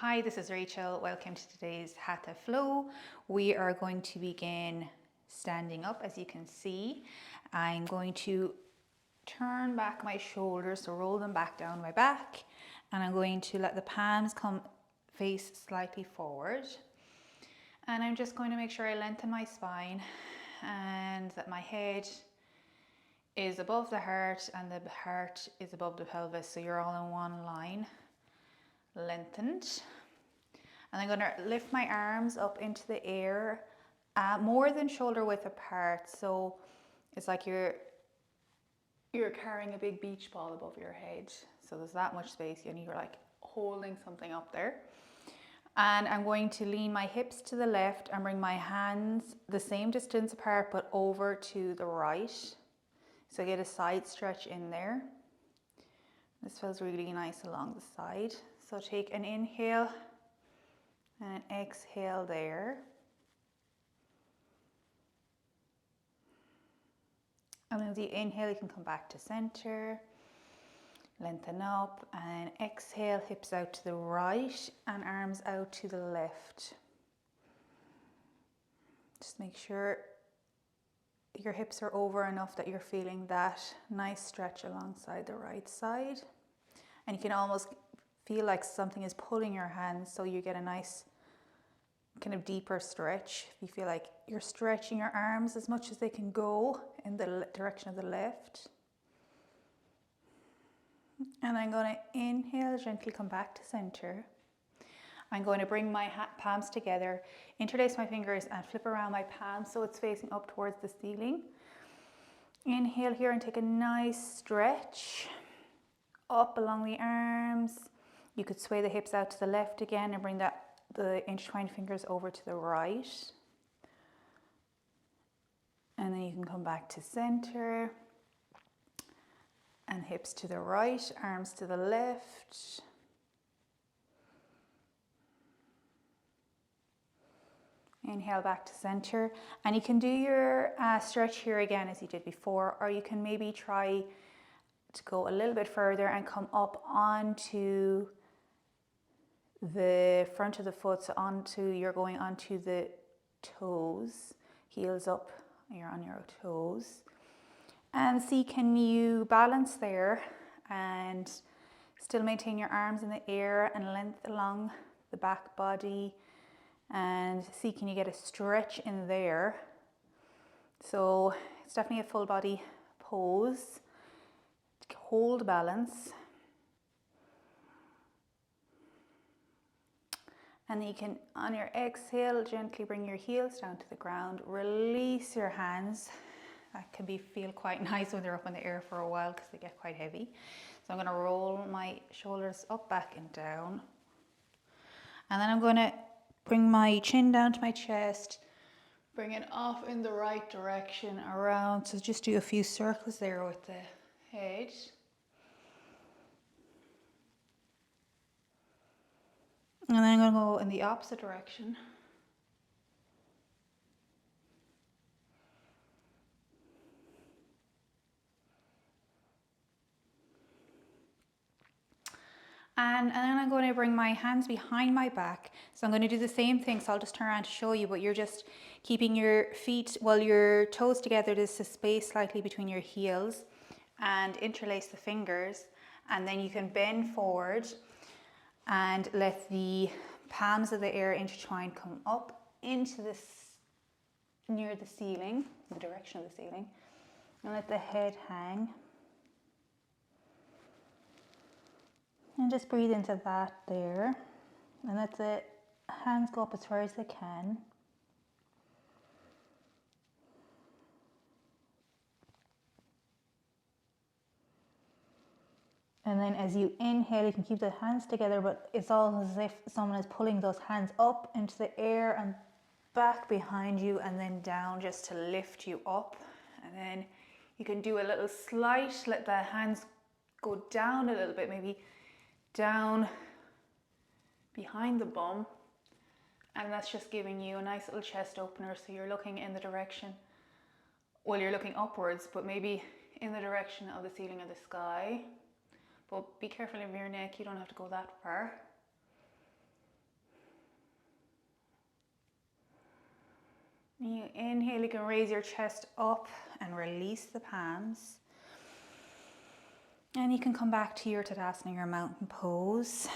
Hi, this is Rachel. Welcome to today's Hatha flow. We are going to begin standing up. As you can see, I'm going to turn back my shoulders, so roll them back down my back, and I'm going to let the palms come face slightly forward. And I'm just going to make sure I lengthen my spine and that my head is above the heart and the heart is above the pelvis, so you're all in one line, lengthened. And I'm going to lift my arms up into the air, more than shoulder width apart, so it's like you're carrying a big beach ball above your head, so there's that much space and you're like holding something up there. And I'm going to lean my hips to the left and bring my hands the same distance apart but over to the right, so get a side stretch in there. This feels really nice along the side. So take an inhale and an exhale there. And with the inhale, you can come back to center, lengthen up, and exhale, hips out to the right and arms out to the left. Just make sure your hips are over enough that you're feeling that nice stretch alongside the right side. And you can almost feel like something is pulling your hands, so you get a nice kind of deeper stretch. You feel like you're stretching your arms as much as they can go in the direction of the left. And I'm going to inhale, gently come back to center. I'm going to bring my palms together, interlace my fingers and flip around my palms so it's facing up towards the ceiling. Inhale here and take a nice stretch up along the arms. You could sway the hips out to the left again and bring the intertwined fingers over to the right. And then you can come back to center. And hips to the right, arms to the left. Inhale back to center. And you can do your stretch here again as you did before, or you can maybe try to go a little bit further and come up onto the front of the foot, so you're going onto the toes, heels up, you're on your toes. And see, can you balance there and still maintain your arms in the air and length along the back body, and see, can you get a stretch in there? So it's definitely a full body pose. Hold balance. And then you can, on your exhale, gently bring your heels down to the ground. Release your hands. That can feel quite nice when they're up in the air for a while because they get quite heavy. So I'm going to roll my shoulders up, back and down. And then I'm going to bring my chin down to my chest. Bring it off in the right direction around. So just do a few circles there with the head. And then I'm going to go in the opposite direction. And then I'm going to bring my hands behind my back. So I'm going to do the same thing. So I'll just turn around to show you, but you're just keeping your feet, your toes together. There's a space slightly between your heels, and interlace the fingers. And then you can bend forward and let the palms of the air intertwine come up into this, near the ceiling, the direction of the ceiling, and let the head hang. And just breathe into that there, and let the hands go up as far as they can. And then as you inhale, you can keep the hands together, but it's all as if someone is pulling those hands up into the air and back behind you and then down, just to lift you up. And then you can do a little slight, let the hands go down a little bit, maybe down behind the bum. And that's just giving you a nice little chest opener. So you're looking in the direction, you're looking upwards, but maybe in the direction of the ceiling or the sky. But be careful of your neck, you don't have to go that far. When you inhale, you can raise your chest up and release the palms. And you can come back to your Tadasana, your mountain pose.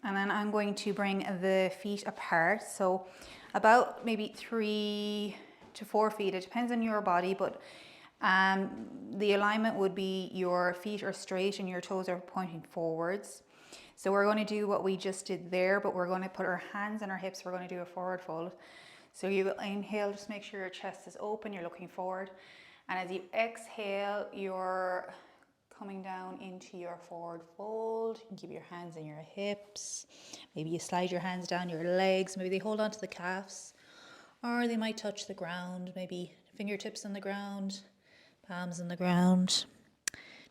And then I'm going to bring the feet apart. So about maybe 3 to 4 feet. It depends on your body, but the alignment would be your feet are straight and your toes are pointing forwards. So we're going to do what we just did there, but we're going to put our hands on our hips. We're going to do a forward fold. So you inhale, just make sure your chest is open, you're looking forward. And as you exhale, you're coming down into your forward fold. You can keep your hands on your hips. Maybe you slide your hands down your legs. Maybe they hold onto the calves, or they might touch the ground. Maybe fingertips on the ground, palms on the ground.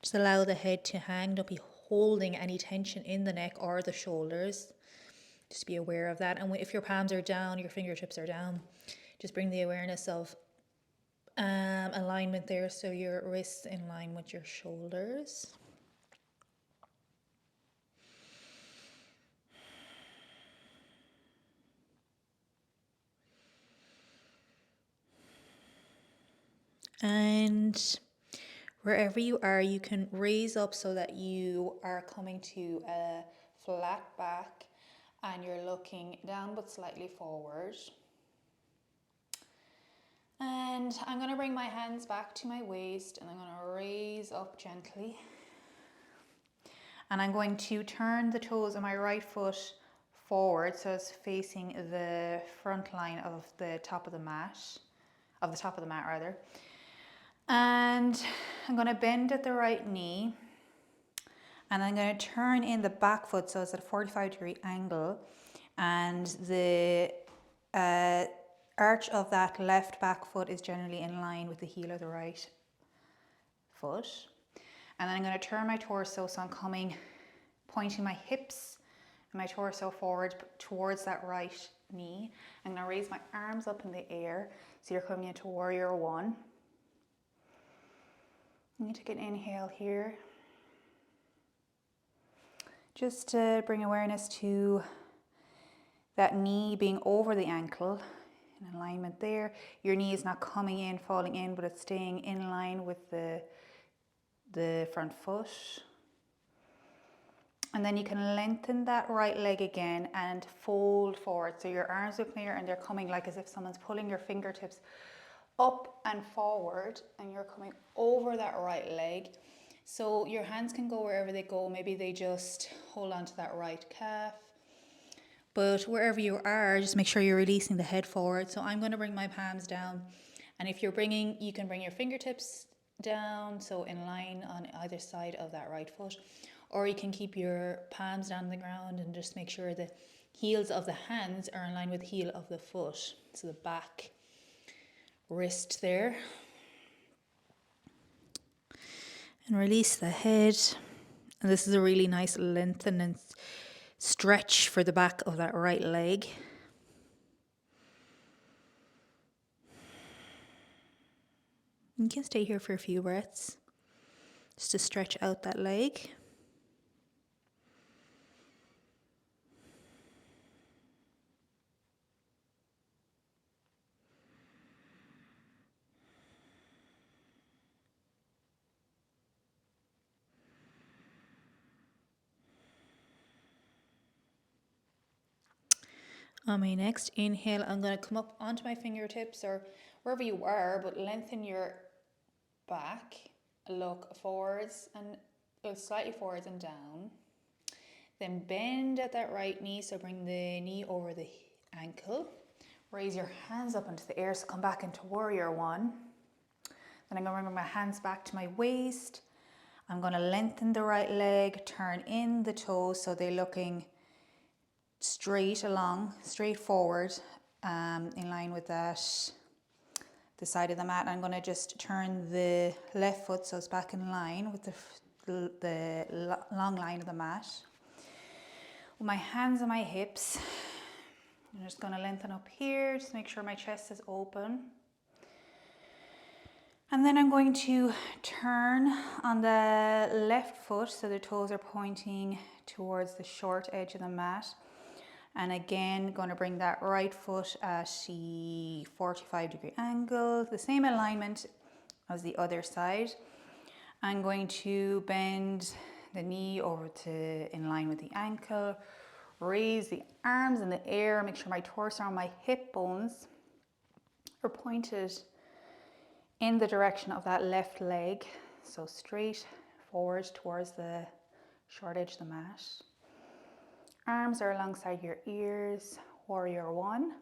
Just allow the head to hang. Don't be holding any tension in the neck or the shoulders. Just be aware of that. And if your palms are down, your fingertips are down, just bring the awareness of alignment there, so your wrists in line with your shoulders. And wherever you are, you can raise up so that you are coming to a flat back and you're looking down but slightly forward. And I'm going to bring my hands back to my waist and I'm going to raise up gently. And I'm going to turn the toes of my right foot forward so it's facing the front line of the top of the mat, rather. And I'm going to bend at the right knee. And I'm going to turn in the back foot so it's at a 45-degree angle. And the arch of that left back foot is generally in line with the heel of the right foot. And then I'm going to turn my torso so I'm pointing my hips and my torso forward towards that right knee. I'm going to raise my arms up in the air so you're coming into warrior one. I'm going to take an inhale here. Just to bring awareness to that knee being over the ankle, in alignment there. Your knee is not coming in, falling in, but it's staying in line with the front foot. And then you can lengthen that right leg again and fold forward. So your arms are clear and they're coming like as if someone's pulling your fingertips up and forward, and you're coming over that right leg. So your hands can go wherever they go. Maybe they just hold on to that right calf. But wherever you are, just make sure you're releasing the head forward. So I'm going to bring my palms down. And if you can bring your fingertips down, so in line on either side of that right foot. Or you can keep your palms down on the ground and just make sure the heels of the hands are in line with the heel of the foot. So the back wrist there. And release the head. And this is a really nice lengthen and stretch for the back of that right leg. You can stay here for a few breaths just to stretch out that leg. On my next inhale, I'm going to come up onto my fingertips or wherever you are, but lengthen your back, look forwards and slightly forwards and down. Then bend at that right knee, so bring the knee over the ankle. Raise your hands up into the air, so come back into warrior one. Then I'm going to bring my hands back to my waist. I'm going to lengthen the right leg, turn in the toes so they're looking straight forward, in line with that, the side of the mat. I'm going to just turn the left foot so it's back in line with the long line of the mat. With my hands on my hips, I'm just going to lengthen up here, just make sure my chest is open. And then I'm going to turn on the left foot so the toes are pointing towards the short edge of the mat. And again, going to bring that right foot at the 45-degree angle, the same alignment as the other side. I'm going to bend the knee over to in line with the ankle, raise the arms in the air, make sure my torso and my hip bones are pointed in the direction of that left leg. So straight forward towards the short edge of the mat. Arms are alongside your ears, warrior one.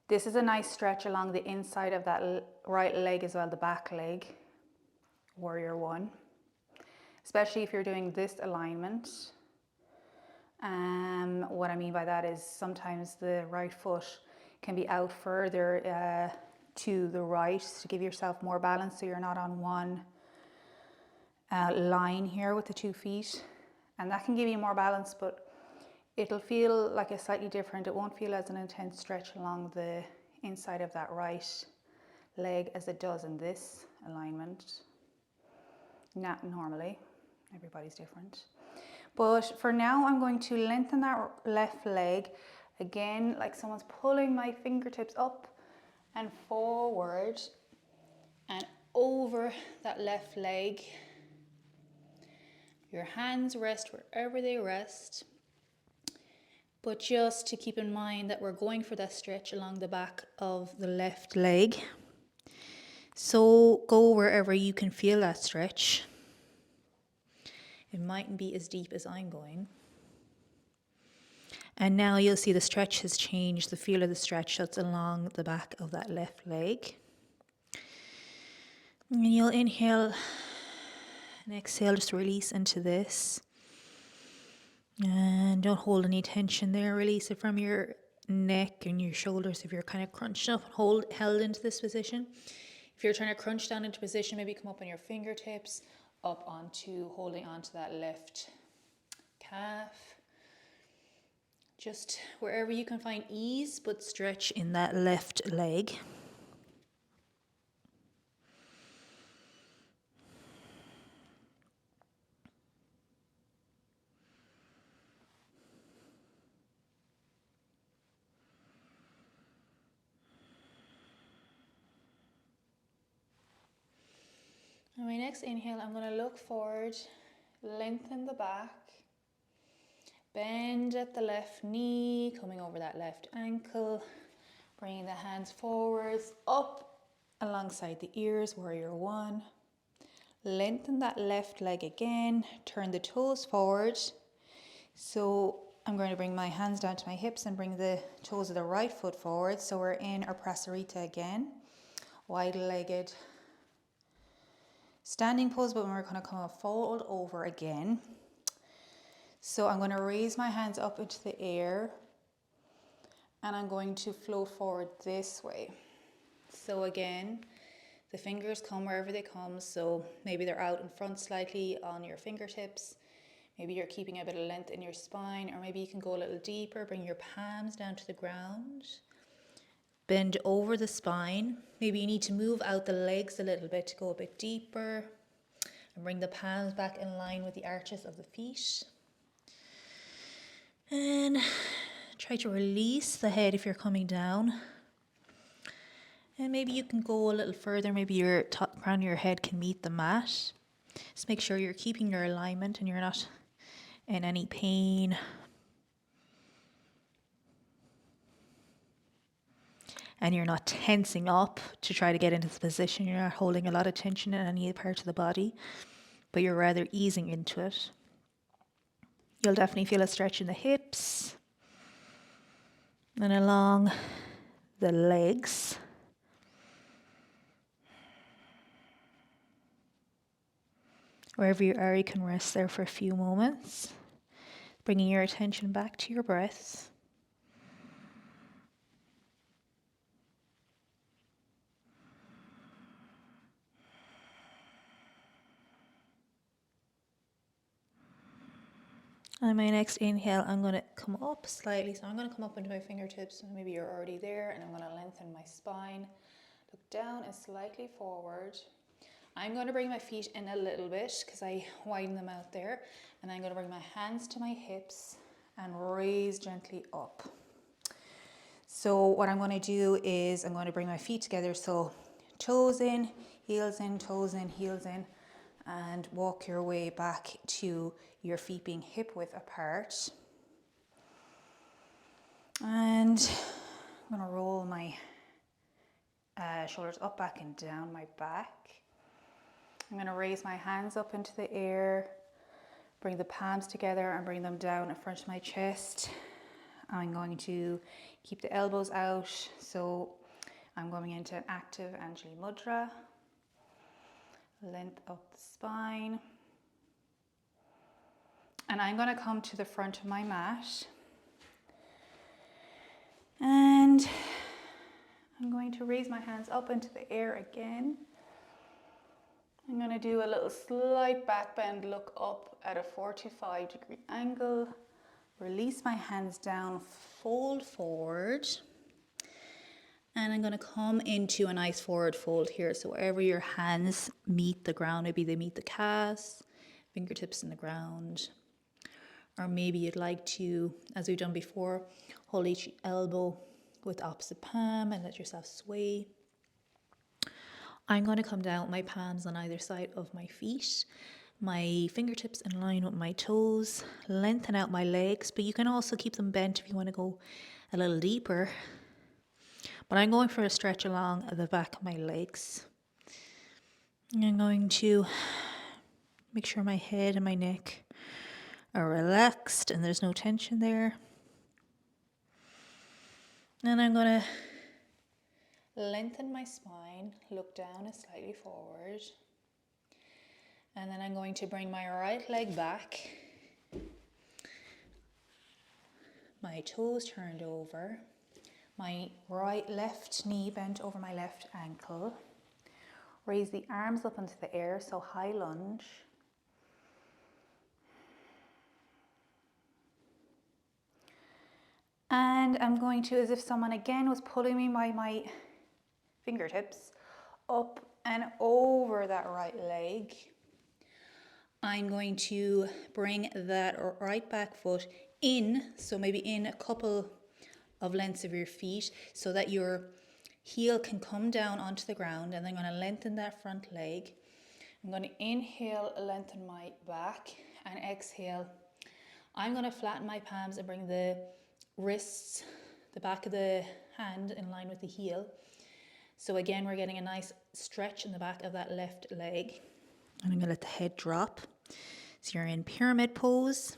This is a nice stretch along the inside of that right leg as well, the back leg, warrior one. Especially if you're doing this alignment. What I mean by that is sometimes the right foot can be out further to the right to give yourself more balance so you're not on one line here with the 2 feet. And that can give you more balance, but it'll feel like a slightly different, it won't feel as an intense stretch along the inside of that right leg as it does in this alignment. Not normally, everybody's different. But for now, I'm going to lengthen that left leg. Again, like someone's pulling my fingertips up and forward and over that left leg. Your hands rest wherever they rest. But just to keep in mind that we're going for that stretch along the back of the left leg. So go wherever you can feel that stretch. It mightn't be as deep as I'm going. And now you'll see the stretch has changed, the feel of the stretch that's along the back of that left leg. And you'll inhale and exhale, just release into this. And don't hold any tension there, release it from your neck and your shoulders if you're kind of crunched up and held into this position. If you're trying to crunch down into position, maybe come up on your fingertips, up onto, holding onto that left calf. Just wherever you can find ease, but stretch in that left leg. On my next inhale, I'm going to look forward, lengthen the back, bend at the left knee, coming over that left ankle, bringing the hands forwards, up alongside the ears, warrior one. Lengthen that left leg again, turn the toes forward. So I'm going to bring my hands down to my hips and bring the toes of the right foot forward. So we're in our prasarita again, wide-legged standing pose, but we're going to come up, fold over again. So I'm going to raise my hands up into the air and I'm going to flow forward this way. So again, the fingers come wherever they come. So maybe they're out in front slightly on your fingertips. Maybe you're keeping a bit of length in your spine, or maybe you can go a little deeper. Bring your palms down to the ground. Bend over the spine. Maybe you need to move out the legs a little bit to go a bit deeper. And bring the palms back in line with the arches of the feet. And try to release the head if you're coming down. And maybe you can go a little further. Maybe your top crown of your head can meet the mat. Just make sure you're keeping your alignment and you're not in any pain. And you're not tensing up to try to get into the position. You're not holding a lot of tension in any part of the body, but you're rather easing into it. You'll definitely feel a stretch in the hips and along the legs. Wherever you are, you can rest there for a few moments, bringing your attention back to your breath. On my next inhale, I'm going to come up slightly. So I'm going to come up into my fingertips. Maybe you're already there. And I'm going to lengthen my spine. Look down and slightly forward. I'm going to bring my feet in a little bit because I widen them out there. And I'm going to bring my hands to my hips and raise gently up. So what I'm going to do is I'm going to bring my feet together. So toes in, heels in, toes in, heels in, and walk your way back to your feet being hip width apart. And I'm going to roll my shoulders up, back and down my back. I'm going to raise my hands up into the air, bring the palms together and bring them down in front of my chest. I'm going to keep the elbows out, so I'm going into an active Anjali Mudra. Length up the spine. And I'm going to come to the front of my mat. And I'm going to raise my hands up into the air again. I'm going to do a little slight back bend, look up at a 45-degree angle. Release my hands down, fold forward. And I'm going to come into a nice forward fold here. So wherever your hands meet the ground, maybe they meet the calves, fingertips in the ground. Or maybe you'd like to, as we've done before, hold each elbow with opposite palm and let yourself sway. I'm going to come down with my palms on either side of my feet. My fingertips in line with my toes. Lengthen out my legs, but you can also keep them bent if you want to go a little deeper. But I'm going for a stretch along the back of my legs. I'm going to make sure my head and my neck are relaxed and there's no tension there. And I'm going to lengthen my spine, look down and slightly forward. And then I'm going to bring my right leg back. My toes turned over. My left knee bent over my left ankle. Raise the arms up into the air, so high lunge. And I'm going to, as if someone again was pulling me by my fingertips, up and over that right leg. I'm going to bring that right back foot in, so maybe in a couple of lengths of your feet, so that your heel can come down onto the ground, and then I'm going to lengthen that front leg. I'm going to inhale, lengthen my back, and exhale. I'm going to flatten my palms and bring the wrists, the back of the hand in line with the heel. So again, we're getting a nice stretch in the back of that left leg. And I'm going to let the head drop. So you're in pyramid pose.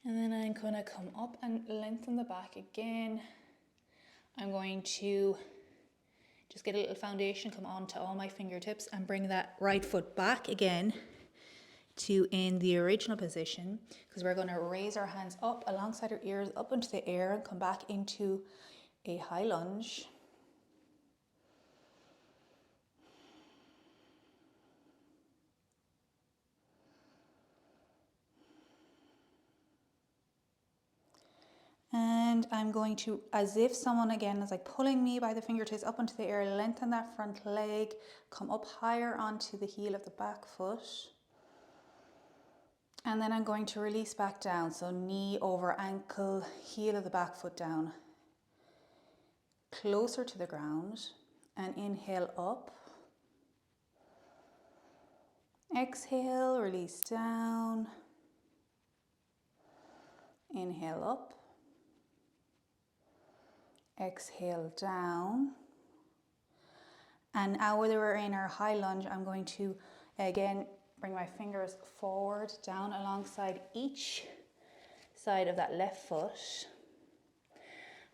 And then I'm going to come up and lengthen the back again. I'm going to just get a little foundation, come onto all my fingertips and bring that right foot back again to in the original position, because we're going to raise our hands up alongside our ears up into the air and come back into a high lunge. And I'm going to, as if someone again is like pulling me by the fingertips up into the air, lengthen that front leg, come up higher onto the heel of the back foot. And then I'm going to release back down. So knee over ankle, heel of the back foot down, closer to the ground, and inhale up. Exhale, release down. Inhale up. Exhale down. And now whether we're in our high lunge, I'm going to again bring my fingers forward, down alongside each side of that left foot.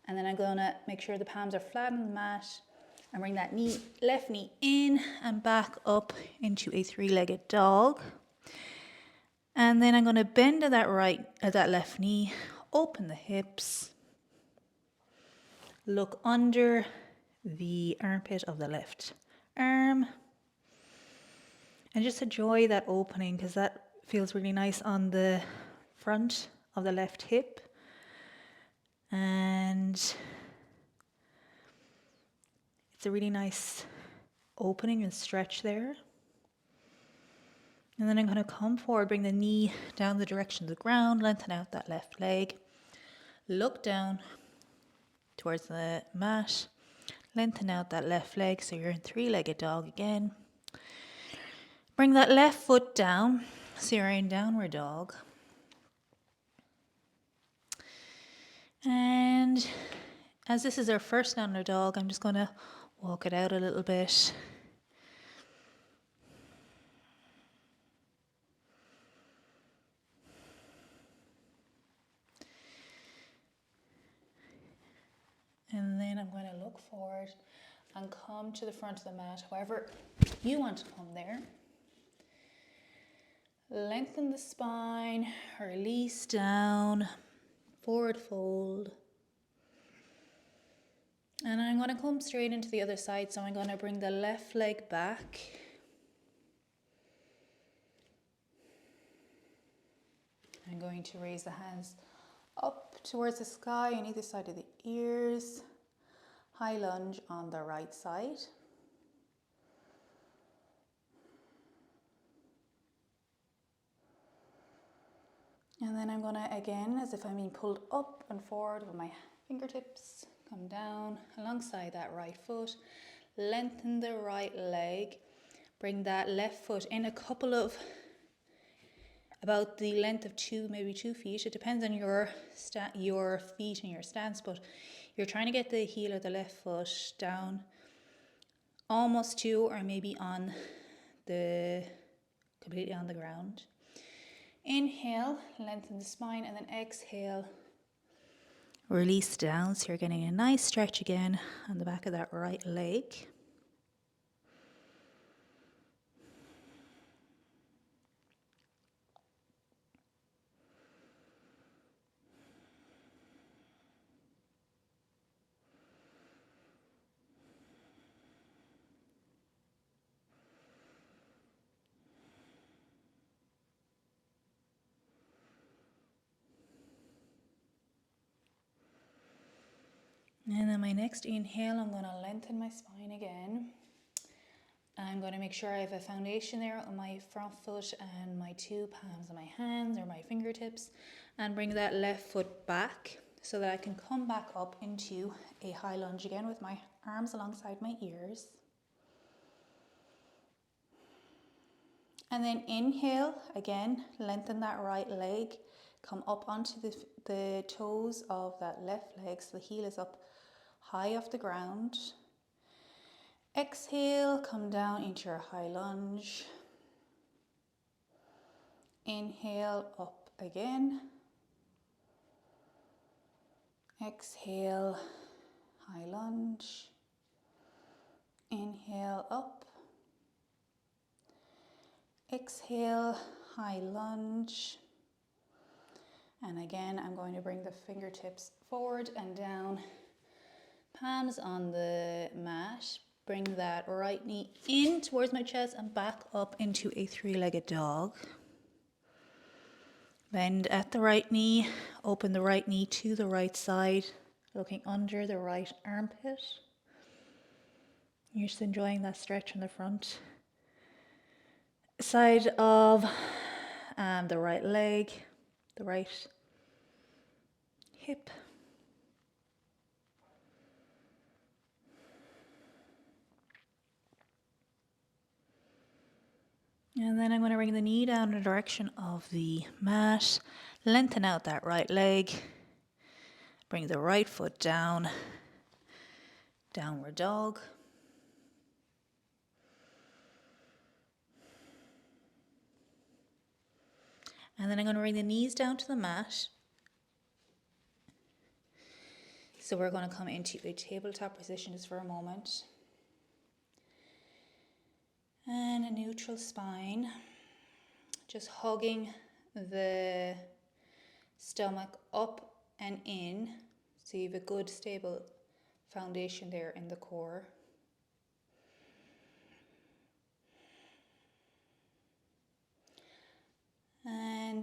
And then I'm going to make sure the palms are flat on the mat and bring that left knee in and back up into a three-legged dog. And then I'm going to bend at that left knee, open the hips, look under the armpit of the left arm. And just enjoy that opening, because that feels really nice on the front of the left hip. And it's a really nice opening and stretch there. And then I'm going to come forward, bring the knee down the direction of the ground, lengthen out that left leg, look down towards the mat, lengthen out that left leg so you're in three-legged dog again. Bring that left foot down so you're in downward dog. And as this is our first downward dog, I'm just going to walk it out a little bit. And then I'm going to look forward and come to the front of the mat, however you want to come there. Lengthen the spine, release down, forward fold. And I'm going to come straight into the other side, so I'm going to bring the left leg back. I'm going to raise the hands up towards the sky on either side of the ears. High lunge on the right side. And then I'm going to, again, as if I'm being pulled up and forward with my fingertips, come down alongside that right foot. Lengthen the right leg. Bring that left foot in a couple of, about the length of maybe 2 feet. It depends on your feet and your stance, but you're trying to get the heel of the left foot down almost to, or maybe completely on the ground. Inhale, lengthen the spine, and then exhale, release down. So you're getting a nice stretch again on the back of that right leg. And then my next inhale, I'm going to lengthen my spine again. I'm going to make sure I have a foundation there on my front foot and my 2 palms of my hands or my fingertips, and bring that left foot back so that I can come back up into a high lunge again with my arms alongside my ears. And then inhale, again, lengthen that right leg, come up onto the toes of that left leg so the heel is up high off the ground. Exhale, come down into your high lunge. Inhale, up again. Exhale, high lunge. Inhale, up. Exhale, high lunge. And again, I'm going to bring the fingertips forward and down. Palms on the mat. Bring that right knee in towards my chest and back up into a 3-legged dog. Bend at the right knee. Open the right knee to the right side, looking under the right armpit. You're just enjoying that stretch on the front side of the right leg, the right hip. And then I'm going to bring the knee down in the direction of the mat. Lengthen out that right leg. Bring the right foot down. Downward dog. And then I'm going to bring the knees down to the mat. So we're going to come into a tabletop position just for a moment. And a neutral spine, just hugging the stomach up and in, so you have a good stable foundation there in the core.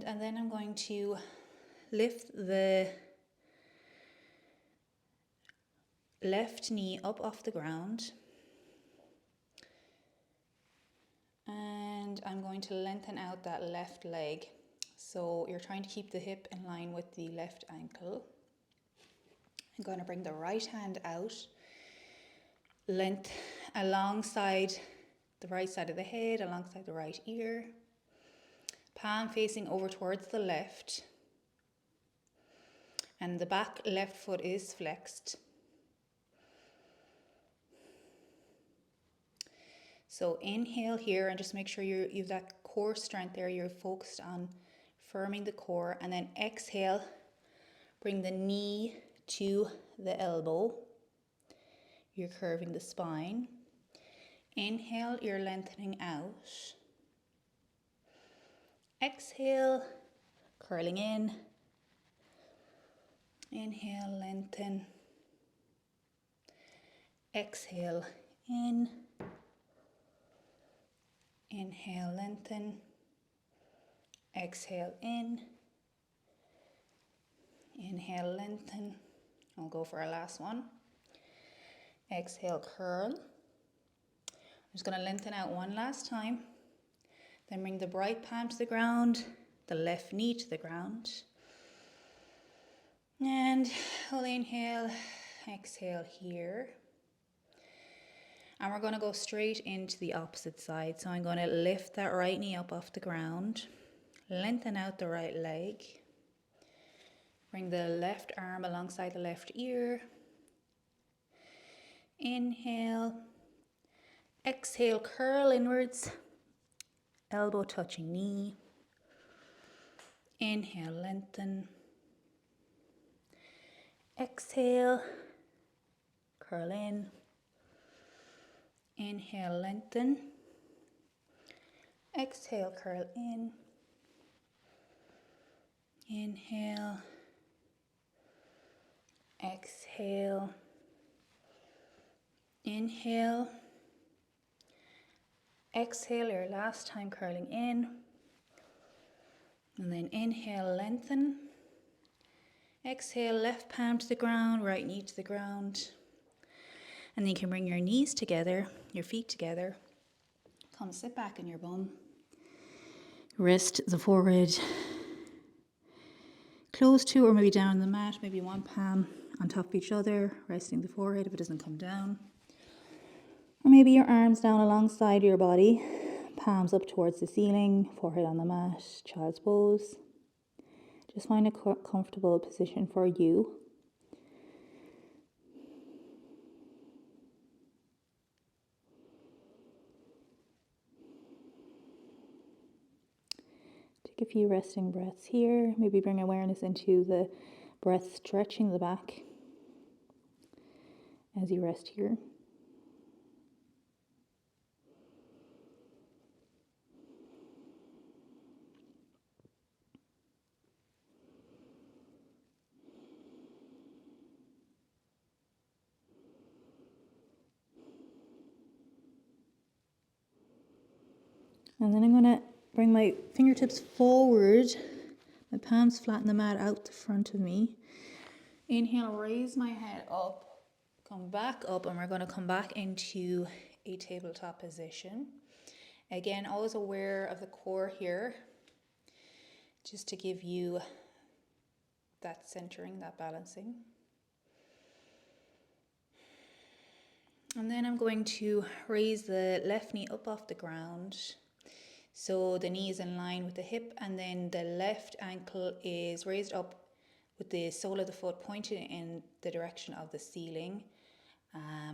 And then I'm going to lift the left knee up off the ground. And I'm going to lengthen out that left leg. So you're trying to keep the hip in line with the left ankle. I'm going to bring the right hand out, length alongside the right side of the head, alongside the right ear. Palm facing over towards the left. And the back left foot is flexed. So inhale here and just make sure you have that core strength there. You're focused on firming the core. And then exhale, bring the knee to the elbow. You're curving the spine. Inhale, you're lengthening out. Exhale, curling in. Inhale, lengthen. Exhale, in. Inhale, lengthen. Exhale, in. Inhale, lengthen. I'll go for our last one. Exhale, curl. I'm just going to lengthen out one last time. Then bring the right palm to the ground, the left knee to the ground. And we'll inhale, exhale here. And we're going to go straight into the opposite side. So I'm going to lift that right knee up off the ground. Lengthen out the right leg. Bring the left arm alongside the left ear. Inhale. Exhale, curl inwards. Elbow touching knee. Inhale, lengthen. Exhale, curl in. Inhale, lengthen. Exhale, curl in. Inhale. Exhale. Inhale. Exhale, your last time curling in. And then inhale, lengthen. Exhale, left palm to the ground, right knee to the ground. And then you can bring your knees together, your feet together. Come sit back in your bum. Rest the forehead close to or maybe down on the mat, maybe one palm on top of each other, resting the forehead if it doesn't come down. Or maybe your arms down alongside your body, palms up towards the ceiling, forehead on the mat, child's pose. Just find a comfortable position for you. Take a few resting breaths here. Maybe bring awareness into the breath stretching the back as you rest here. And then I'm going to bring my fingertips forward, my palms flatten the mat out the front of me. Inhale, raise my head up, come back up, and we're going to come back into a tabletop position. Again, always aware of the core here, just to give you that centering, that balancing. And then I'm going to raise the left knee up off the ground. So the knee is in line with the hip, and then the left ankle is raised up with the sole of the foot pointed in the direction of the ceiling.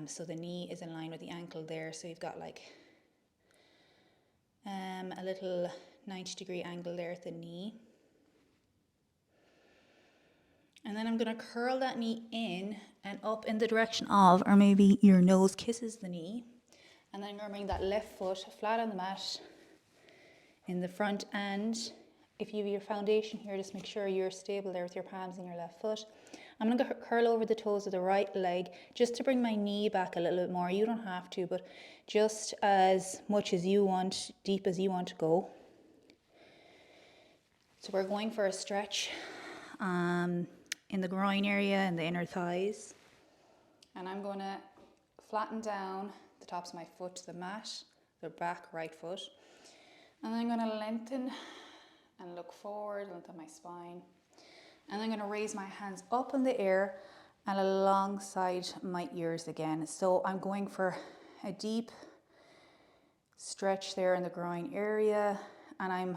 So the knee is in line with the ankle there. So you've got like a little 90-degree angle there at the knee. And then I'm going to curl that knee in and up in the direction of, or maybe your nose kisses the knee. And then I'm going to bring that left foot flat on the mat in the front, and if you have your foundation here, just make sure you're stable there with your palms and your left foot. I'm going to curl over the toes of the right leg just to bring my knee back a little bit more. You don't have to, but just as much as you want, deep as you want to go. So we're going for a stretch in the groin area and the inner thighs. And I'm going to flatten down the tops of my foot to the mat, the back right foot. And then I'm going to lengthen and look forward, lengthen my spine. And I'm going to raise my hands up in the air and alongside my ears again. So I'm going for a deep stretch there in the groin area, and I'm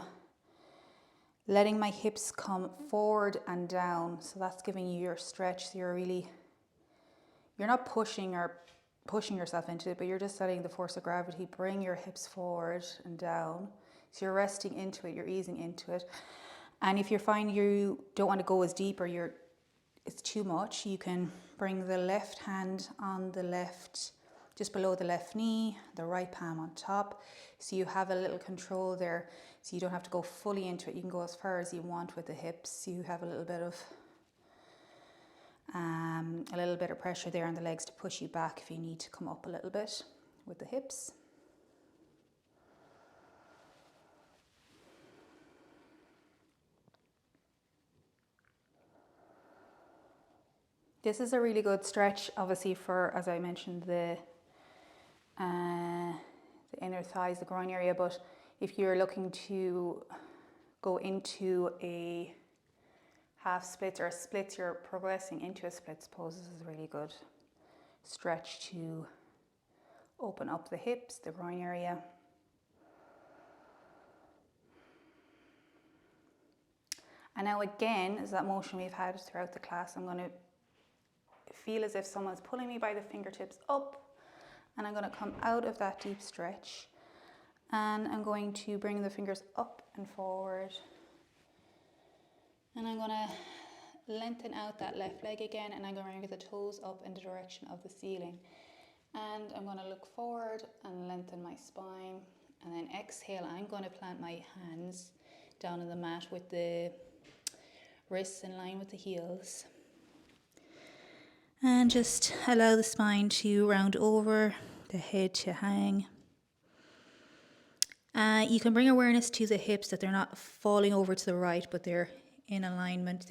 letting my hips come forward and down. So that's giving you your stretch. So you're not pushing yourself into it, but you're just letting the force of gravity bring your hips forward and down. So you're resting into it, you're easing into it. And if you find you don't want to go as deep or it's too much, you can bring the left hand on the left, just below the left knee, the right palm on top. So you have a little control there. So you don't have to go fully into it. You can go as far as you want with the hips. You have a little bit of pressure there on the legs to push you back if you need to come up a little bit with the hips. This is a really good stretch, obviously, for, as I mentioned, the inner thighs, the groin area. But if you're looking to go into a half splits or a splits, you're progressing into a splits pose, this is a really good stretch to open up the hips, the groin area. And now again, is that motion we've had throughout the class. I'm going to feel as if someone's pulling me by the fingertips up, and I'm going to come out of that deep stretch, and I'm going to bring the fingers up and forward, and I'm going to lengthen out that left leg again, and I'm going to bring the toes up in the direction of the ceiling, and I'm going to look forward and lengthen my spine, and then exhale. I'm going to plant my hands down on the mat with the wrists in line with the heels. And just allow the spine to round over, the head to hang. You can bring awareness to the hips, that they're not falling over to the right, but they're in alignment.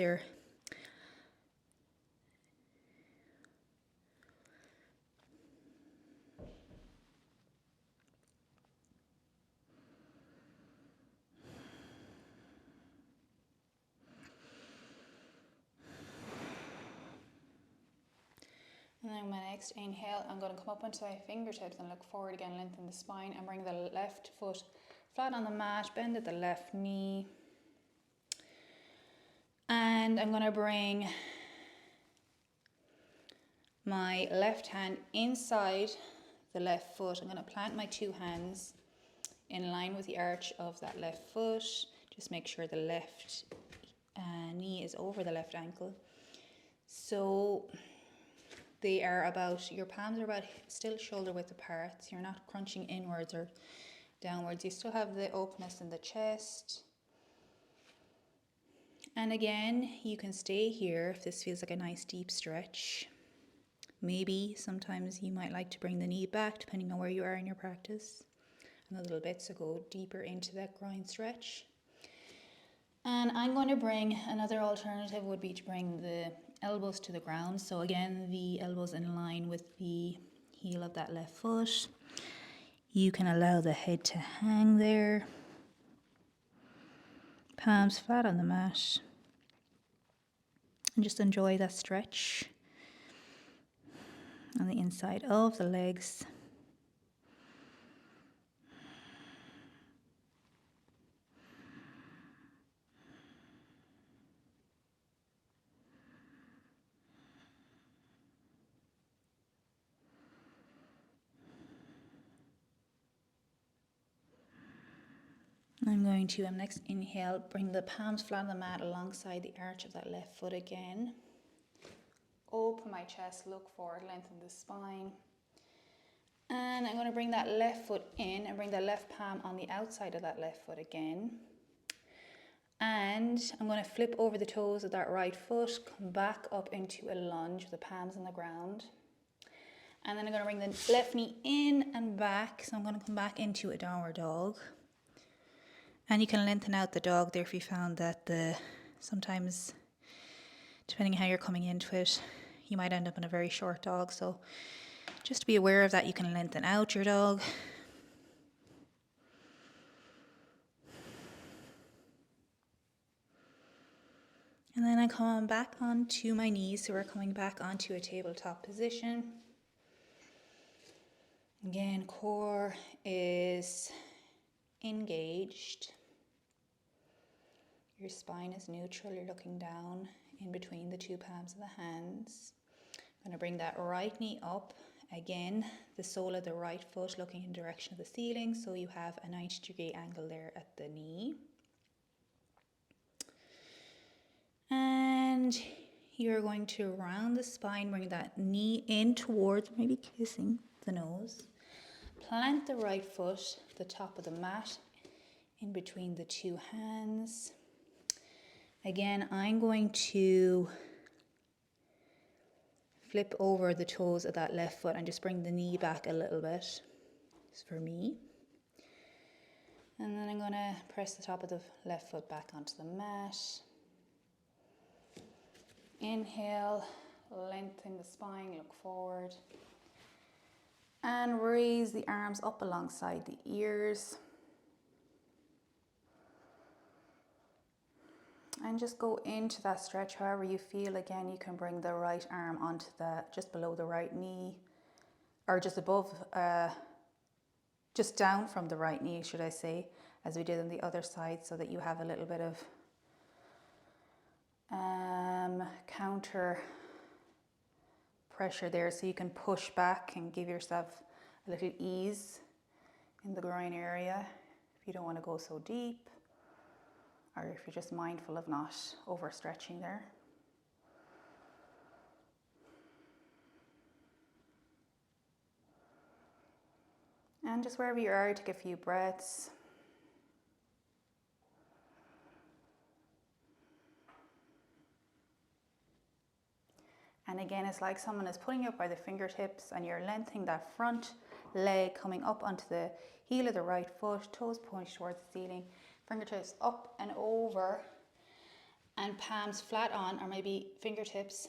And then my next inhale, I'm going to come up onto my fingertips and look forward again, lengthen the spine, and bring the left foot flat on the mat, bend at the left knee. And I'm going to bring my left hand inside the left foot. I'm going to plant my two hands in line with the arch of that left foot. Just make sure the left knee is over the left ankle. So your palms are about still shoulder width apart. So you're not crunching inwards or downwards. You still have the openness in the chest. And again, you can stay here if this feels like a nice deep stretch. Maybe sometimes you might like to bring the knee back depending on where you are in your practice. A little bit, so go deeper into that groin stretch. And I'm going to bring, another alternative would be to bring the elbows to the ground. So again, the elbows in line with the heel of that left foot. You can allow the head to hang there. Palms flat on the mat. And just enjoy that stretch on the inside of the legs. I'm going to, next inhale, bring the palms flat on the mat alongside the arch of that left foot again. Open my chest, look forward, lengthen the spine. And I'm going to bring that left foot in and bring the left palm on the outside of that left foot again. And I'm going to flip over the toes of that right foot, come back up into a lunge with the palms on the ground. And then I'm going to bring the left knee in and back. So I'm going to come back into a downward dog. And you can lengthen out the dog there if you found that sometimes, depending how you're coming into it, you might end up in a very short dog. So just be aware of that. You can lengthen out your dog. And then I come back onto my knees. So we're coming back onto a tabletop position. Again, core is engaged. Your spine is neutral. You're looking down in between the two palms of the hands. I'm going to bring that right knee up. Again, the sole of the right foot looking in the direction of the ceiling. So you have a 90-degree angle there at the knee. And you're going to round the spine, bring that knee in towards, maybe kissing the nose. Plant the right foot, the top of the mat, in between the two hands. Again, I'm going to flip over the toes of that left foot and just bring the knee back a little bit. It's for me. And then I'm going to press the top of the left foot back onto the mat. Inhale, lengthen the spine, look forward. And raise the arms up alongside the ears. And just go into that stretch however you feel. Again, you can bring the right arm onto just below the right knee, or just above, just down from the right knee, should I say, as we did on the other side, so that you have a little bit of counter pressure there, so you can push back and give yourself a little ease in the groin area if you don't want to go so deep, or if you're just mindful of not overstretching there. And just wherever you are, take a few breaths. And again, it's like someone is pulling you up by the fingertips and you're lengthening that front leg, coming up onto the heel of the right foot, toes pointing towards the ceiling, fingertips up and over, and palms flat on, or maybe fingertips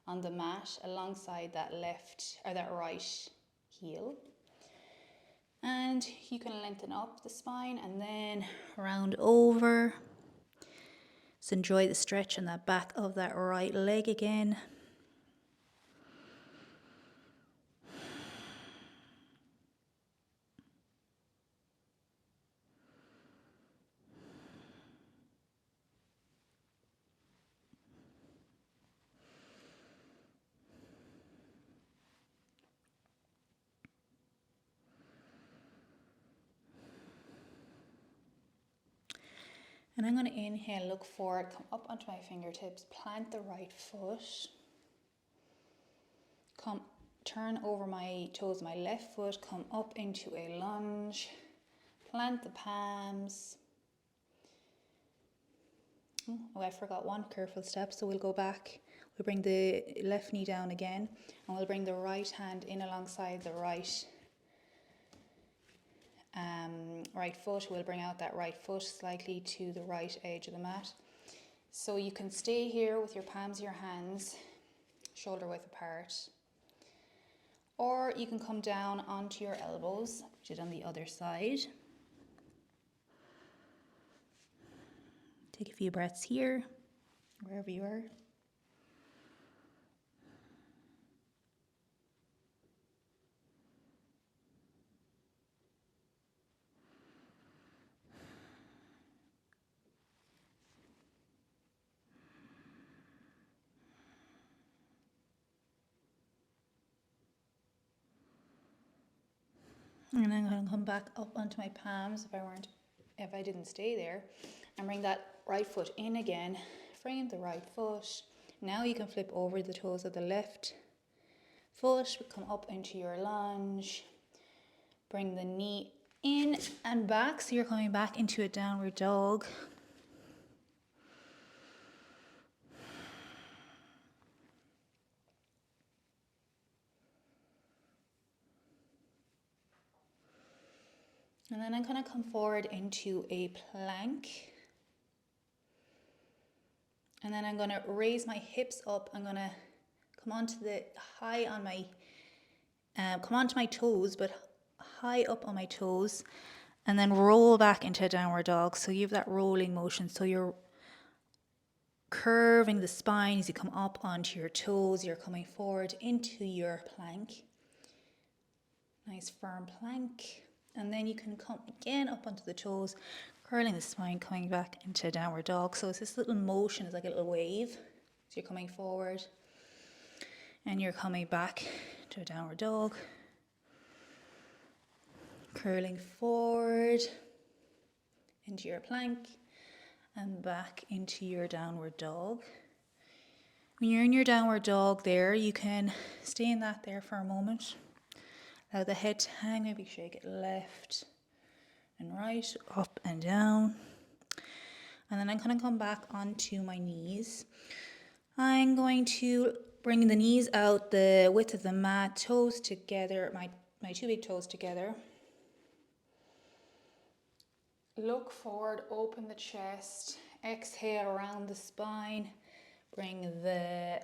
on the mat alongside that left or that right heel. And you can lengthen up the spine and then round over. So enjoy the stretch in that back of that right leg again. And I'm going to inhale, look forward, come up onto my fingertips, plant the right foot. Turn over my toes, my left foot, come up into a lunge. Plant the palms. Oh, I forgot one careful step, so we'll go back. We'll bring the left knee down again, and we'll bring the right hand in alongside the right foot. We'll bring out that right foot slightly to the right edge of the mat. So you can stay here with your palms of your hands shoulder width apart, or you can come down onto your elbows, which is on the other side. Take a few breaths here, wherever you are. And I'm going to come back up onto my palms if I didn't stay there, and bring that right foot in again. Frame the right foot. Now you can flip over the toes of the left foot, come up into your lunge. Bring the knee in and back, so you're coming back into a downward dog. And then I'm going to come forward into a plank. And then I'm going to raise my hips up. I'm going to come onto the high on my, come onto my toes, but high up on my toes. And then roll back into a downward dog. So you have that rolling motion. So you're curving the spine as you come up onto your toes. You're coming forward into your plank. Nice firm plank. And then you can come again up onto the toes, curling the spine, coming back into a downward dog. So it's this little motion, it's like a little wave. So you're coming forward and you're coming back to a downward dog. Curling forward into your plank and back into your downward dog. When you're in your downward dog there, you can stay in that there for a moment. Allow the head to hang, maybe shake it left and right, up and down. And then I'm going to come back onto my knees. I'm going to bring the knees out the width of the mat, toes together, my two big toes together. Look forward, open the chest, exhale around the spine, bring the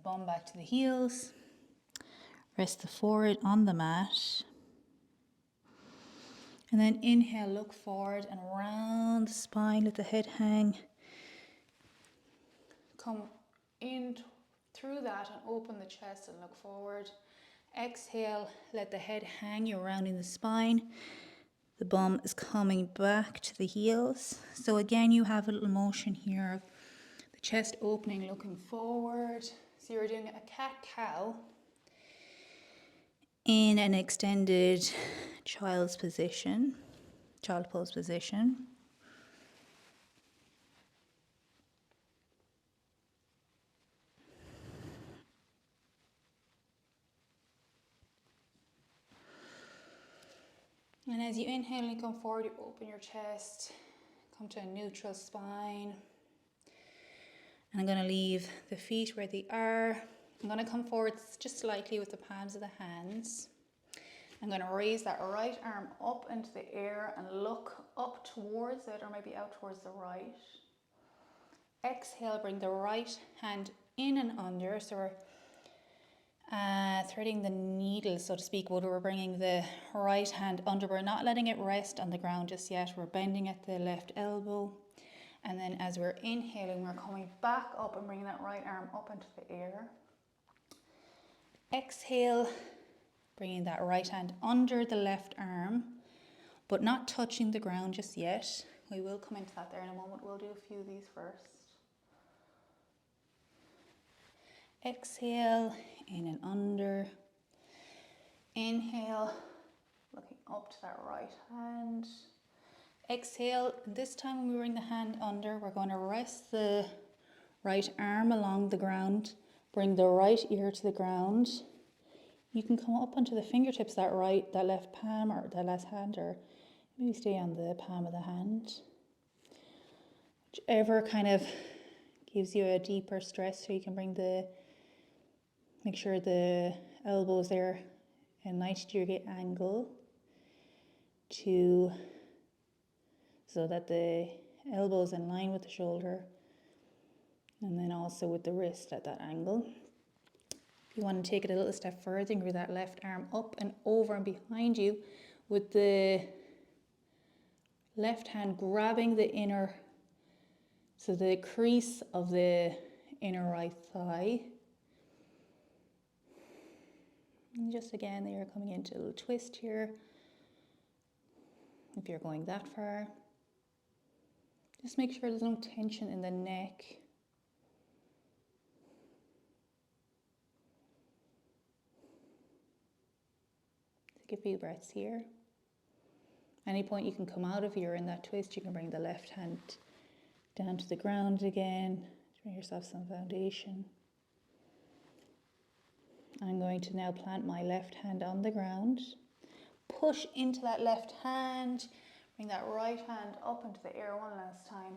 bum back to the heels. Rest the forehead on the mat. And then inhale, look forward and around the spine, let the head hang. Come in through that and open the chest and look forward. Exhale, let the head hang, you're rounding the spine. The bum is coming back to the heels. So again, you have a little motion here of the chest opening, looking forward. So you're doing a cat-cow in an extended child pose position. And as you inhale and come forward, you open your chest, come to a neutral spine. And I'm going to leave the feet where they are. I'm going to come forward just slightly with the palms of the hands. I'm going to raise that right arm up into the air and look up towards it, or maybe out towards the right. Exhale, bring the right hand in and under. So we're threading the needle, so to speak, but we're bringing the right hand under. We're not letting it rest on the ground just yet. We're bending at the left elbow. And then as we're inhaling, we're coming back up and bringing that right arm up into the air. Exhale, bringing that right hand under the left arm, but not touching the ground just yet. We will come into that there in a moment. We'll do a few of these first. Exhale, in and under. Inhale, looking up to that right hand. Exhale, this time when we bring the hand under, we're going to rest the right arm along the ground. Bring the right ear to the ground. You can come up onto the fingertips, that left palm or that left hand, or maybe stay on the palm of the hand. Whichever kind of gives you a deeper stress, so you can make sure the elbows there a 90-degree angle so that the elbows in line with the shoulder, and then also with the wrist at that angle. If you want to take it a little step further, you can bring that left arm up and over and behind you with the left hand grabbing the inner, so the crease of the inner right thigh. And just again, there, coming into a little twist here. If you're going that far, just make sure there's no tension in the neck. Take a few breaths here. Any point you can come out of, you're in that twist, you can bring the left hand down to the ground again, to bring yourself some foundation. I'm going to now plant my left hand on the ground. Push into that left hand, bring that right hand up into the air one last time,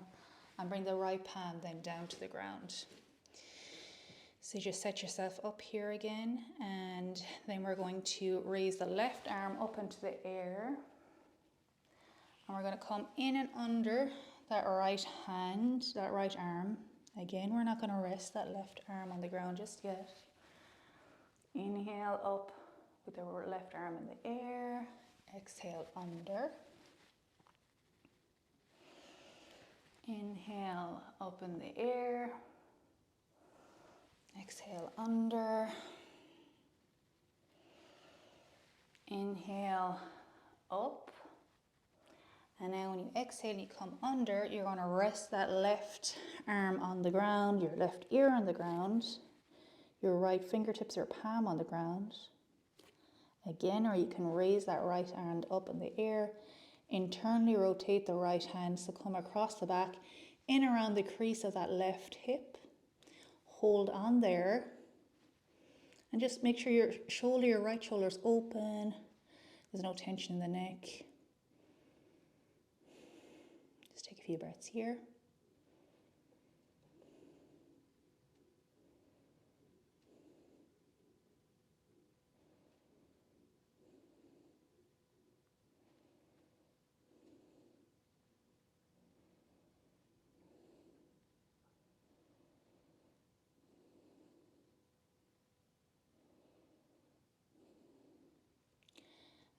and bring the right palm then down to the ground. So just set yourself up here again, and then we're going to raise the left arm up into the air. And we're going to come in and under that right hand, that right arm. Again, we're not going to rest that left arm on the ground just yet. Inhale up with the left arm in the air. Exhale under. Inhale up in the air. Exhale under. Inhale up. And now when you exhale and you come under, you're going to rest that left arm on the ground, your left ear on the ground, your right fingertips or palm on the ground. Again, or you can raise that right hand up in the air, internally rotate the right hand, so come across the back, in around the crease of that left hip. Hold on there. And just make sure your right shoulder is open. There's no tension in the neck. Just take a few breaths here.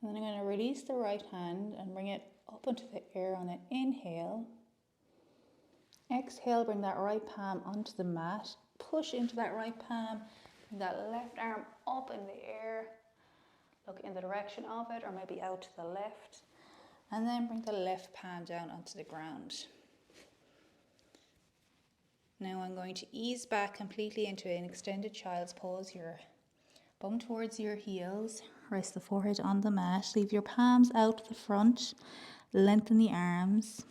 And then I'm going to release the right hand and bring it up into the air on an inhale. Exhale, bring that right palm onto the mat. Push into that right palm. Bring that left arm up in the air. Look in the direction of it, or maybe out to the left. And then bring the left palm down onto the ground. Now I'm going to ease back completely into an extended child's pose. Your bum towards your heels. Rest the forehead on the mat. Leave your palms out the front. Lengthen the arms.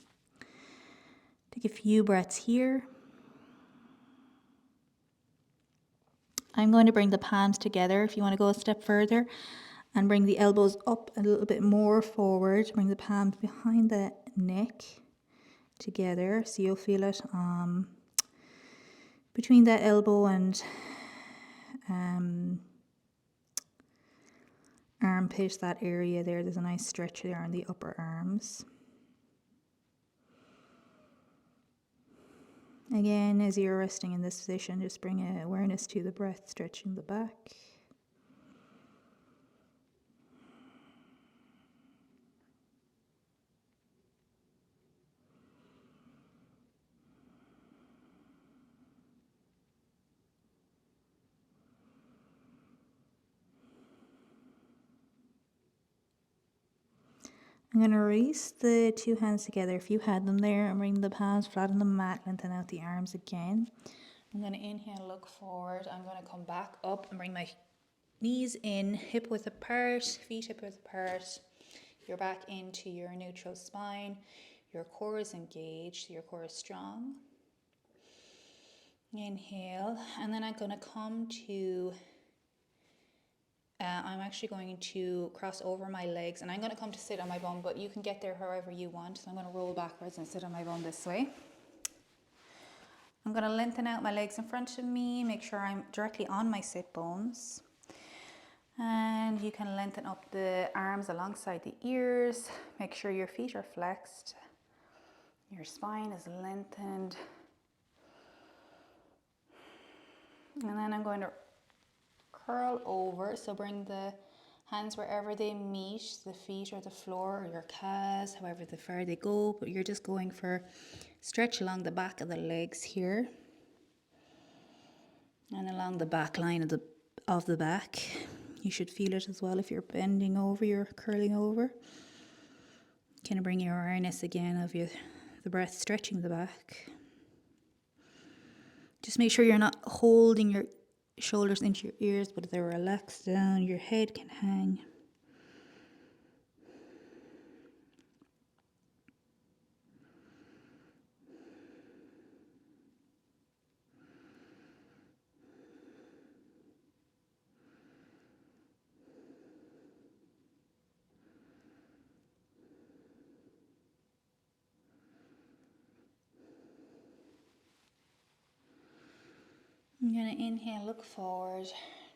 Take a few breaths here. I'm going to bring the palms together. If you want to go a step further and bring the elbows up a little bit more forward. Bring the palms behind the neck together. So you'll feel it between that elbow and armpit, that area there. There's a nice stretch there on the upper arms. Again, as you're resting in this position, just bring awareness to the breath, stretching the back. I'm going to release the two hands together if you had them there, and bring the palms flat on the mat, lengthen out the arms again. I'm going to inhale, look forward. I'm going to come back up and bring my knees in, hip width apart, feet hip width apart. You're back into your neutral spine. Your core is engaged, your core is strong. Inhale, and then I'm going to come to I'm actually going to cross over my legs, and I'm going to come to sit on my bum, but you can get there however you want. So I'm going to roll backwards and sit on my bum this way. I'm going to lengthen out my legs in front of me, make sure I'm directly on my sit bones. And you can lengthen up the arms alongside the ears. Make sure your feet are flexed. Your spine is lengthened. And then I'm going to curl over, so bring the hands wherever they meet, the feet or the floor or your calves, however far they go, but you're just going for stretch along the back of the legs here and along the back line of the back. You should feel it as well if you're bending over, you're curling over. Kind of bring your awareness again of the breath stretching the back. Just make sure you're not holding your shoulders into your ears, but they're relaxed down. Your head can hang. I'm going to inhale, look forward,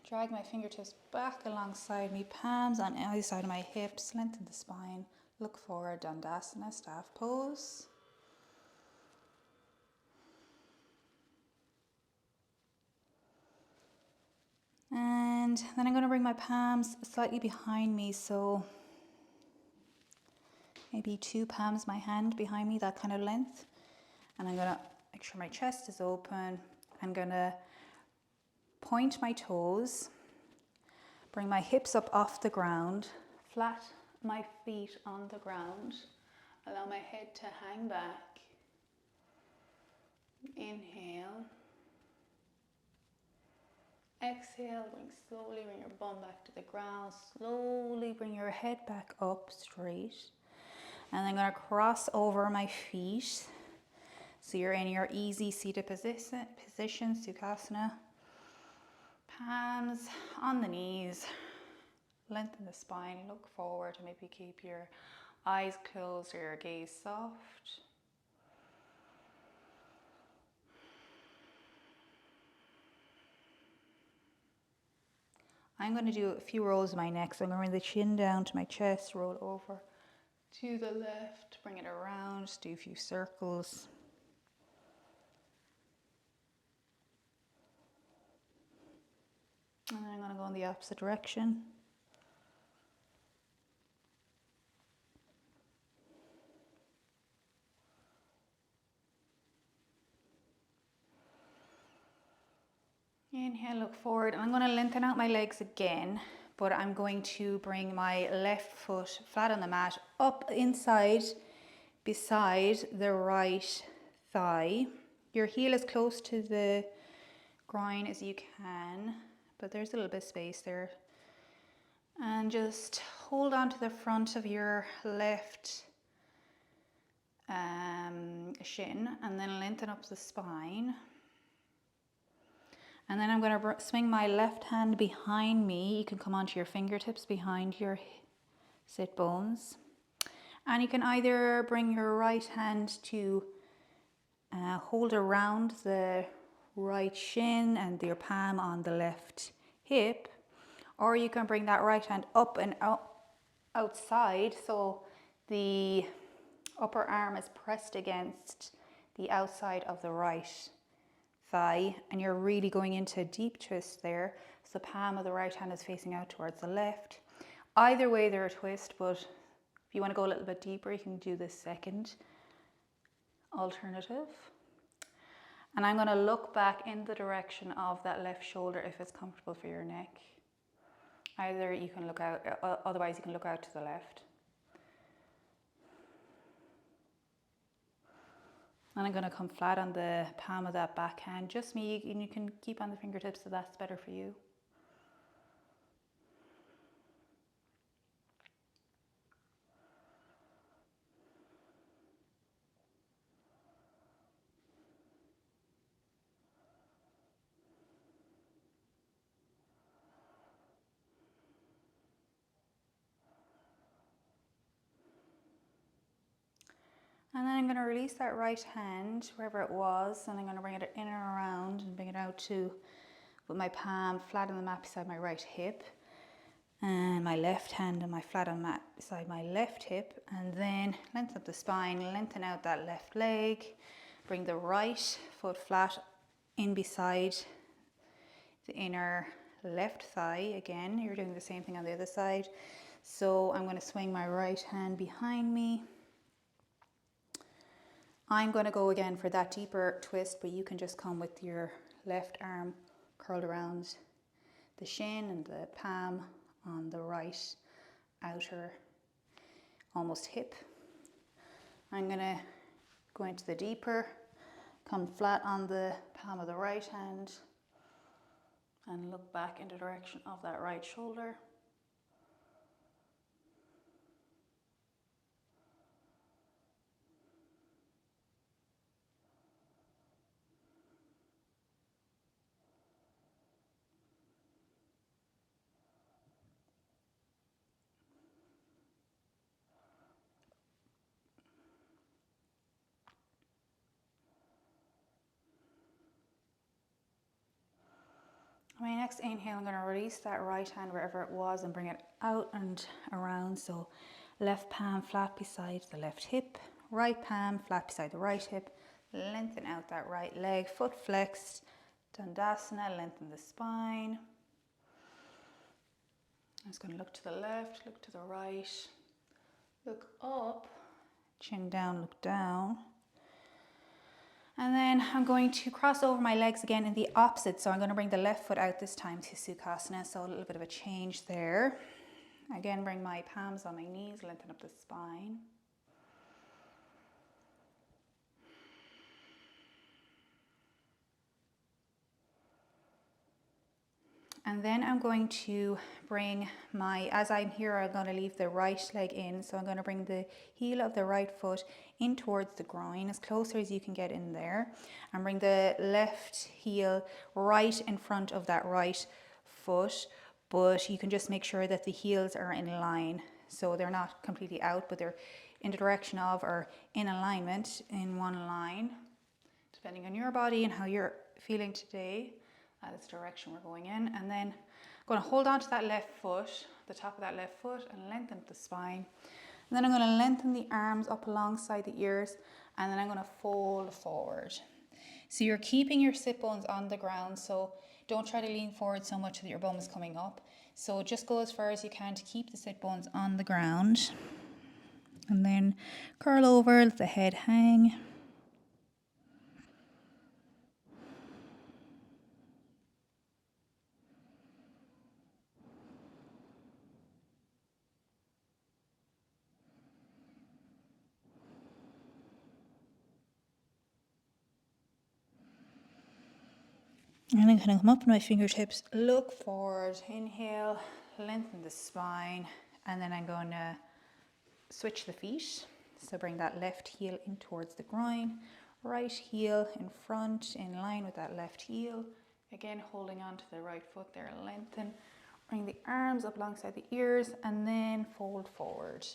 drag my fingertips back alongside me, palms on either side of my hips, lengthen the spine, Look forward, Dandasana, staff pose. And then I'm going to bring my palms slightly behind me, so maybe 2 palms my hand behind me, that kind of length. And I'm going to make sure my chest is open. I'm going to point my toes, bring my hips up off the ground, flat my feet on the ground, allow my head to hang back. Inhale. Exhale, slowly bring your bum back to the ground. Slowly bring your head back up straight. And I'm going to cross over my feet. So you're in your easy seated position, Sukhasana. Palms on the knees. Lengthen the spine, look forward, and maybe keep your eyes closed or your gaze soft. I'm going to do a few rolls of my neck. So I'm going to bring the chin down to my chest, roll over to the left, bring it around, do a few circles. And then I'm going to go in the opposite direction. Inhale, look forward. I'm going to lengthen out my legs again, but I'm going to bring my left foot flat on the mat, up inside, beside the right thigh. Your heel is close to the groin as you can, but there's a little bit of space there. And just hold on to the front of your left shin, and then lengthen up the spine. And then I'm going to swing my left hand behind me. You can come onto your fingertips behind your sit bones. And you can either bring your right hand to hold around the right shin and your palm on the left hip. Or you can bring that right hand up and outside, so the upper arm is pressed against the outside of the right thigh, and you're really going into a deep twist there. So the palm of the right hand is facing out towards the left. Either way they're a twist, but if you want to go a little bit deeper, you can do this second alternative. And I'm going to look back in the direction of that left shoulder if it's comfortable for your neck. Either you can look out, otherwise you can look out to the left. And I'm going to come flat on the palm of that back hand. Just me, and you can keep on the fingertips if that's better for you. And then I'm going to release that right hand wherever it was, and I'm going to bring it in and around and bring it out to with my palm flat on the mat beside my right hip, and my left hand and my flat on the mat beside my left hip. And then lengthen up the spine, lengthen out that left leg, bring the right foot flat in beside the inner left thigh. Again, you're doing the same thing on the other side. So I'm going to swing my right hand behind me. I'm going to go again for that deeper twist, but you can just come with your left arm curled around the shin and the palm on the right outer almost hip. I'm going to go into the deeper, come flat on the palm of the right hand and look back in the direction of that right shoulder. My next inhale, I'm going to release that right hand wherever it was and bring it out and around. So Left palm flat beside the left hip, right palm flat beside the right hip. Lengthen out that right leg, foot flexed. Dandasana, lengthen the spine. I'm just going to look to the left, look to the right, look up, chin down, look down. And then I'm going to cross over my legs again in the opposite. So I'm going to bring the left foot out this time to Sukhasana. So a little bit of a change there. Again, bring my palms on my knees, lengthen up the spine. And then I'm going to bring as I'm here, I'm going to leave the right leg in. So I'm going to bring the heel of the right foot in towards the groin, as closer as you can get in there. And bring the left heel right in front of that right foot. But you can just make sure that the heels are in line. So they're not completely out, but they're in the direction of or in alignment in one line. Depending on your body and how you're feeling today. That's the direction we're going in. And then I'm going to hold on to that left foot, the top of that left foot, and lengthen the spine. And then I'm going to lengthen the arms up alongside the ears, and then I'm going to fold forward. So you're keeping your sit bones on the ground, so don't try to lean forward so much that your bum is coming up. So just go as far as you can to keep the sit bones on the ground. And then curl over, let the head hang. And I'm going to come up with my fingertips, look forward, inhale, lengthen the spine, and then I'm going to switch the feet. So bring that left heel in towards the groin, right heel in front, in line with that left heel. Again, holding on to the right foot there, lengthen. Bring the arms up alongside the ears, and then fold forward.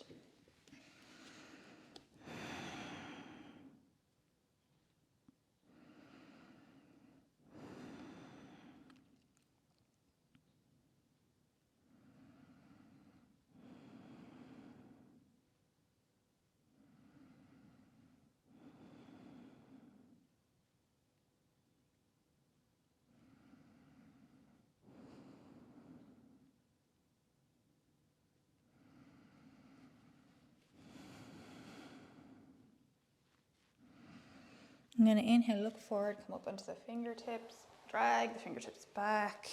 I'm going to inhale, look forward, come up onto the fingertips, drag the fingertips back.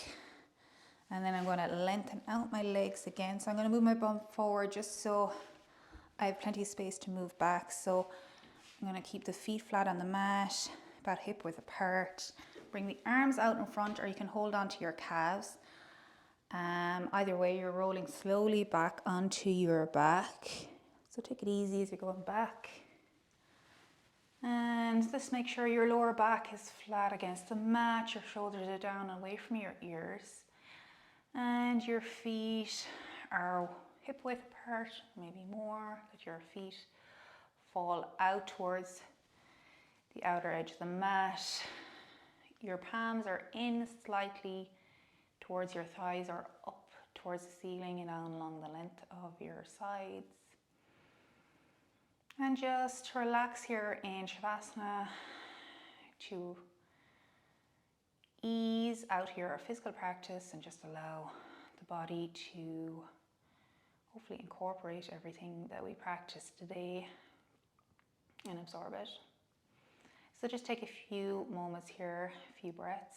And then I'm going to lengthen out my legs again. So I'm going to move my bum forward just so I have plenty of space to move back. So I'm going to keep the feet flat on the mat, about hip width apart. Bring the arms out in front, or you can hold on to your calves. Either way, you're rolling slowly back onto your back. So take it easy as you're going back. And just make sure your lower back is flat against the mat, your shoulders are down away from your ears. And your feet are hip width apart, maybe more. Let your feet fall out towards the outer edge of the mat. Your palms are in slightly towards your thighs or up towards the ceiling and down along the length of your sides. And just relax here in Shavasana to ease out here our physical practice and just allow the body to hopefully incorporate everything that we practice today and absorb it. So just take a few moments here, a few breaths.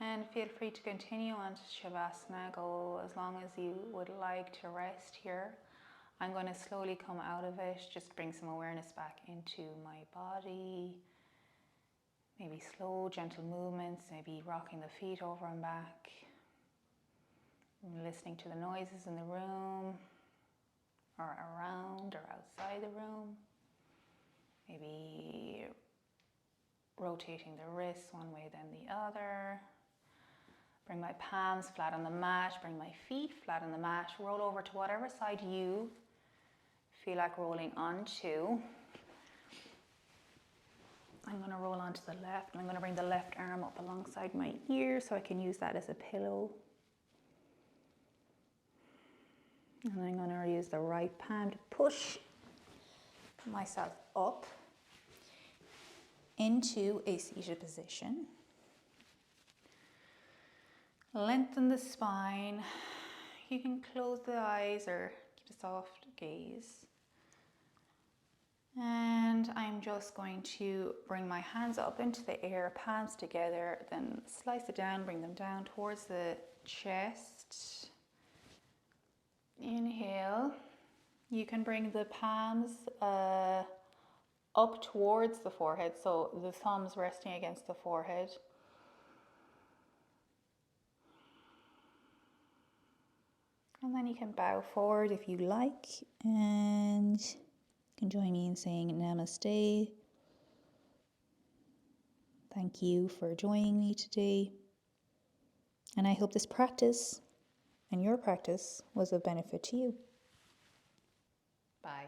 And feel free to continue on to Shavasana. Go as long as you would like to rest here. I'm going to slowly come out of it, just bring some awareness back into my body. Maybe slow, gentle movements, maybe rocking the feet over and back. Listening to the noises in the room, or around or outside the room. Maybe rotating the wrists one way then the other. Bring my palms flat on the mat, bring my feet flat on the mat, roll over to whatever side you feel like rolling onto. I'm going to roll onto the left, and I'm going to bring the left arm up alongside my ear so I can use that as a pillow. And I'm going to use the right palm to push myself up into a seated position. Lengthen the spine. You can close the eyes or keep a soft gaze. And I'm just going to bring my hands up into the air, palms together, then slice it down, bring them down towards the chest. Inhale. You can bring the palms up towards the forehead, so the thumbs resting against the forehead. And then you can bow forward if you like, and you can join me in saying Namaste. Thank you for joining me today. And I hope this practice and your practice was of benefit to you. Bye.